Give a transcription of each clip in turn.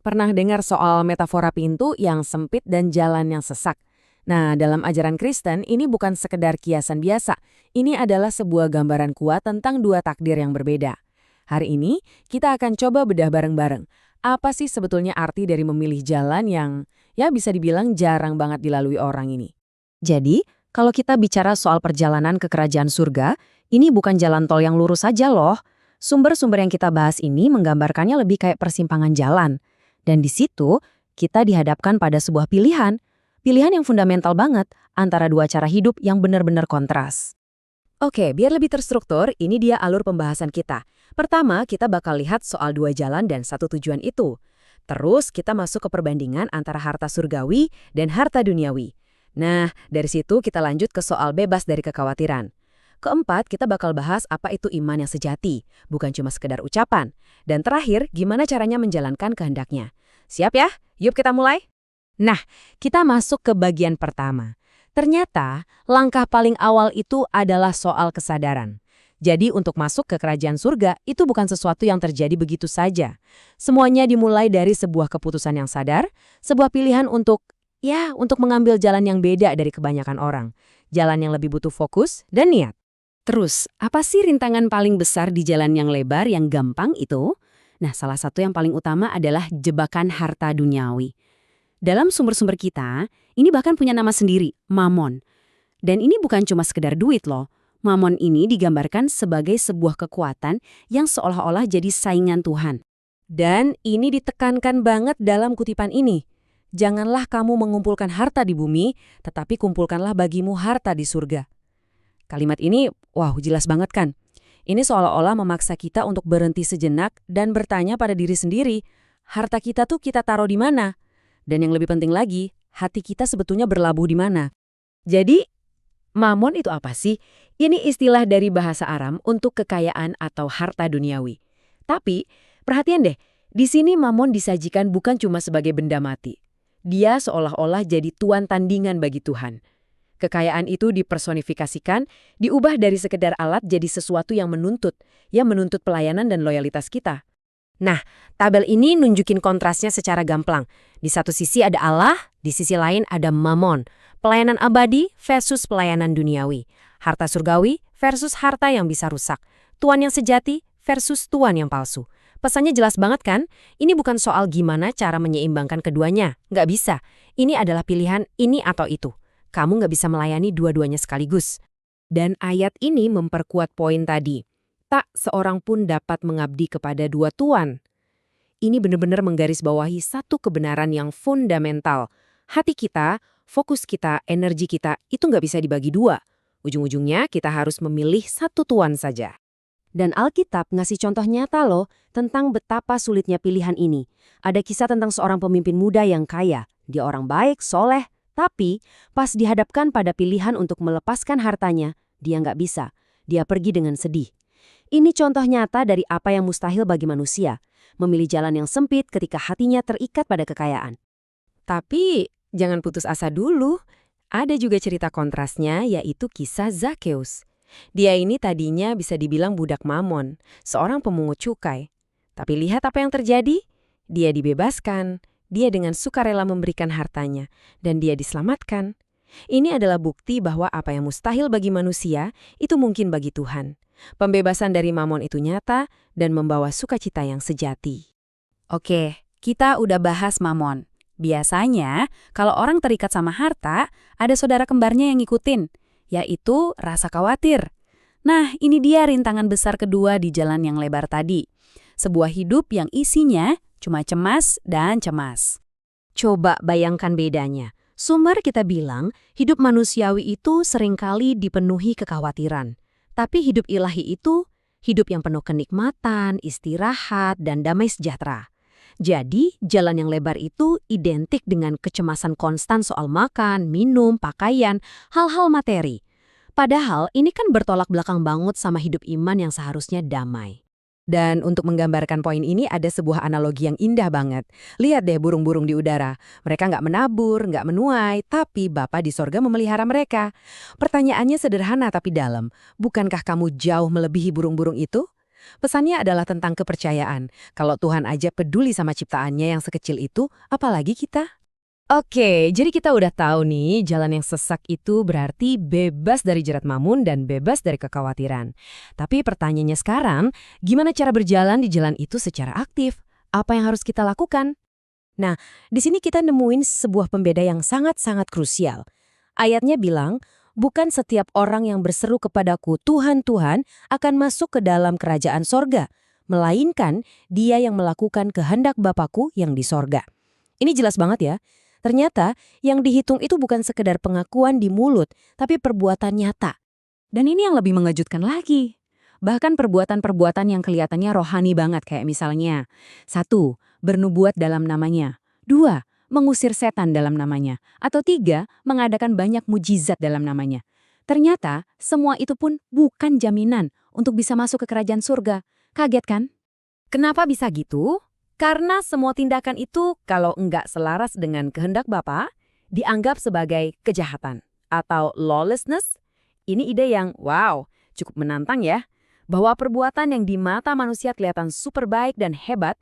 Pernah dengar soal metafora pintu yang sempit dan jalan yang sesak? Nah, dalam ajaran Kristen, ini bukan sekedar kiasan biasa. Ini adalah sebuah gambaran kuat tentang dua takdir yang berbeda. Hari ini, kita akan coba bedah bareng-bareng. Apa sih sebetulnya arti dari memilih jalan yang, ya bisa dibilang jarang banget dilalui orang ini? Jadi, kalau kita bicara soal perjalanan ke kerajaan surga, ini bukan jalan tol yang lurus saja loh. Sumber-sumber yang kita bahas ini menggambarkannya lebih kayak persimpangan jalan. Dan di situ, kita dihadapkan pada sebuah pilihan. Pilihan yang fundamental banget antara dua cara hidup yang benar-benar kontras. Oke, biar lebih terstruktur, ini dia alur pembahasan kita. Pertama, kita bakal lihat soal dua jalan dan satu tujuan itu. Terus, kita masuk ke perbandingan antara harta surgawi dan harta duniawi. Nah, dari situ kita lanjut ke soal bebas dari kekhawatiran. Keempat, kita bakal bahas apa itu iman yang sejati, bukan cuma sekedar ucapan. Dan terakhir, gimana caranya menjalankan kehendaknya. Siap ya? Yuk kita mulai. Nah, kita masuk ke bagian pertama. Ternyata, langkah paling awal itu adalah soal kesadaran. Jadi untuk masuk ke kerajaan surga, itu bukan sesuatu yang terjadi begitu saja. Semuanya dimulai dari sebuah keputusan yang sadar, sebuah pilihan untuk mengambil jalan yang beda dari kebanyakan orang. Jalan yang lebih butuh fokus dan niat. Terus, apa sih rintangan paling besar di jalan yang lebar yang gampang itu? Nah, salah satu yang paling utama adalah jebakan harta duniawi. Dalam sumber-sumber kita, ini bahkan punya nama sendiri, mamon. Dan ini bukan cuma sekedar duit loh. Mamon ini digambarkan sebagai sebuah kekuatan yang seolah-olah jadi saingan Tuhan. Dan ini ditekankan banget dalam kutipan ini. Janganlah kamu mengumpulkan harta di bumi, tetapi kumpulkanlah bagimu harta di surga. Kalimat ini, jelas banget kan? Ini seolah-olah memaksa kita untuk berhenti sejenak dan bertanya pada diri sendiri, harta kita tuh kita taruh di mana? Dan yang lebih penting lagi, hati kita sebetulnya berlabuh di mana? Jadi, mamon itu apa sih? Ini istilah dari bahasa Aram untuk kekayaan atau harta duniawi. Tapi, perhatian deh, di sini mamon disajikan bukan cuma sebagai benda mati. Dia seolah-olah jadi tuan tandingan bagi Tuhan. Kekayaan itu dipersonifikasikan, diubah dari sekedar alat jadi sesuatu yang menuntut pelayanan dan loyalitas kita. Nah, tabel ini nunjukin kontrasnya secara gamblang. Di satu sisi ada Allah, di sisi lain ada mamon. Pelayanan abadi versus pelayanan duniawi. Harta surgawi versus harta yang bisa rusak. Tuan yang sejati versus tuan yang palsu. Pesannya jelas banget kan? Ini bukan soal gimana cara menyeimbangkan keduanya. Nggak bisa. Ini adalah pilihan ini atau itu. Kamu nggak bisa melayani dua-duanya sekaligus. Dan ayat ini memperkuat poin tadi. Tak seorang pun dapat mengabdi kepada dua tuan. Ini benar-benar menggarisbawahi satu kebenaran yang fundamental. Hati kita, fokus kita, energi kita, itu nggak bisa dibagi dua. Ujung-ujungnya kita harus memilih satu tuan saja. Dan Alkitab ngasih contoh nyata loh tentang betapa sulitnya pilihan ini. Ada kisah tentang seorang pemimpin muda yang kaya. Dia orang baik, soleh, tapi pas dihadapkan pada pilihan untuk melepaskan hartanya, dia nggak bisa. Dia pergi dengan sedih. Ini contoh nyata dari apa yang mustahil bagi manusia, memilih jalan yang sempit ketika hatinya terikat pada kekayaan. Tapi jangan putus asa dulu. Ada juga cerita kontrasnya, yaitu kisah Zakheus. Dia ini tadinya bisa dibilang budak mamon, seorang pemungut cukai. Tapi lihat apa yang terjadi? Dia dibebaskan. Dia dengan sukarela memberikan hartanya, dan dia diselamatkan. Ini adalah bukti bahwa apa yang mustahil bagi manusia, itu mungkin bagi Tuhan. Pembebasan dari mamon itu nyata dan membawa sukacita yang sejati. Oke, kita udah bahas mamon. Biasanya, kalau orang terikat sama harta, ada saudara kembarnya yang ngikutin, yaitu rasa khawatir. Nah, ini dia rintangan besar kedua di jalan yang lebar tadi. Sebuah hidup yang isinya cuma cemas dan cemas. Coba bayangkan bedanya. Sumber kita bilang, hidup manusiawi itu seringkali dipenuhi kekhawatiran. Tapi hidup ilahi itu, hidup yang penuh kenikmatan, istirahat, dan damai sejahtera. Jadi, jalan yang lebar itu identik dengan kecemasan konstan soal makan, minum, pakaian, hal-hal materi. Padahal, ini kan bertolak belakang banget sama hidup iman yang seharusnya damai. Dan untuk menggambarkan poin ini ada sebuah analogi yang indah banget. Lihat deh burung-burung di udara. Mereka nggak menabur, nggak menuai, tapi Bapa di sorga memelihara mereka. Pertanyaannya sederhana tapi dalam. Bukankah kamu jauh melebihi burung-burung itu? Pesannya adalah tentang kepercayaan. Kalau Tuhan aja peduli sama ciptaannya yang sekecil itu, apalagi kita? Oke, jadi kita udah tahu nih, jalan yang sesak itu berarti bebas dari jerat mamun dan bebas dari kekhawatiran. Tapi pertanyaannya sekarang, gimana cara berjalan di jalan itu secara aktif? Apa yang harus kita lakukan? Nah, di sini kita nemuin sebuah pembeda yang sangat-sangat krusial. Ayatnya bilang, bukan setiap orang yang berseru kepadaku, Tuhan, Tuhan, akan masuk ke dalam kerajaan sorga, melainkan dia yang melakukan kehendak Bapakku yang di sorga. Ini jelas banget ya. Ternyata yang dihitung itu bukan sekedar pengakuan di mulut, tapi perbuatan nyata. Dan ini yang lebih mengejutkan lagi. Bahkan perbuatan-perbuatan yang kelihatannya rohani banget kayak misalnya 1. Bernubuat dalam namanya. 2. Mengusir setan dalam namanya. Atau 3. Mengadakan banyak mujizat dalam namanya. Ternyata semua itu pun bukan jaminan untuk bisa masuk ke kerajaan surga. Kaget kan? Kenapa bisa gitu? Karena semua tindakan itu kalau enggak selaras dengan kehendak Bapa, dianggap sebagai kejahatan atau lawlessness. Ini ide yang, wow, cukup menantang ya. Bahwa perbuatan yang di mata manusia kelihatan super baik dan hebat,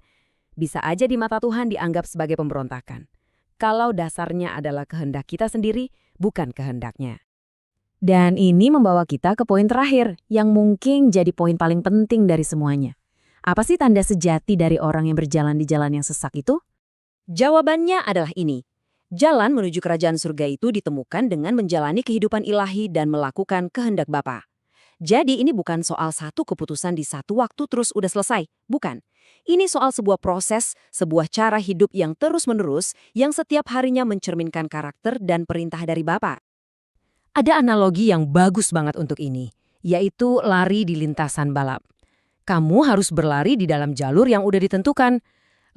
bisa aja di mata Tuhan dianggap sebagai pemberontakan. Kalau dasarnya adalah kehendak kita sendiri, bukan kehendaknya. Dan ini membawa kita ke poin terakhir, yang mungkin jadi poin paling penting dari semuanya. Apa sih tanda sejati dari orang yang berjalan di jalan yang sesak itu? Jawabannya adalah ini. Jalan menuju kerajaan surga itu ditemukan dengan menjalani kehidupan ilahi dan melakukan kehendak Bapa. Jadi ini bukan soal satu keputusan di satu waktu terus udah selesai. Bukan. Ini soal sebuah proses, sebuah cara hidup yang terus-menerus yang setiap harinya mencerminkan karakter dan perintah dari Bapa. Ada analogi yang bagus banget untuk ini, yaitu lari di lintasan balap. Kamu harus berlari di dalam jalur yang udah ditentukan.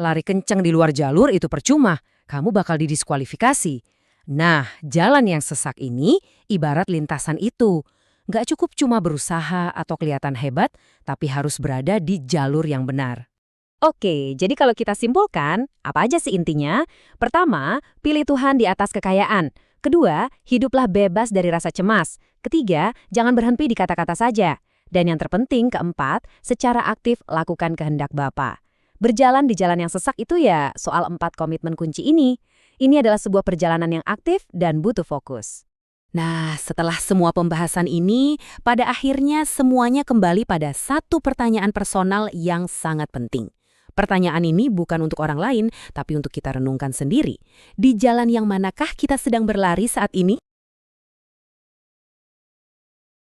Lari kencang di luar jalur itu percuma, kamu bakal didiskualifikasi. Nah, jalan yang sesak ini ibarat lintasan itu. Nggak cukup cuma berusaha atau kelihatan hebat, tapi harus berada di jalur yang benar. Oke, jadi kalau kita simpulkan, apa aja sih intinya? Pertama, pilih Tuhan di atas kekayaan. Kedua, hiduplah bebas dari rasa cemas. Ketiga, jangan berhenti di kata-kata saja. Dan yang terpenting, keempat, secara aktif lakukan kehendak Bapa. Berjalan di jalan yang sesak itu ya soal 4 komitmen kunci ini. Ini adalah sebuah perjalanan yang aktif dan butuh fokus. Nah, setelah semua pembahasan ini, pada akhirnya semuanya kembali pada satu pertanyaan personal yang sangat penting. Pertanyaan ini bukan untuk orang lain, tapi untuk kita renungkan sendiri. Di jalan yang manakah kita sedang berlari saat ini?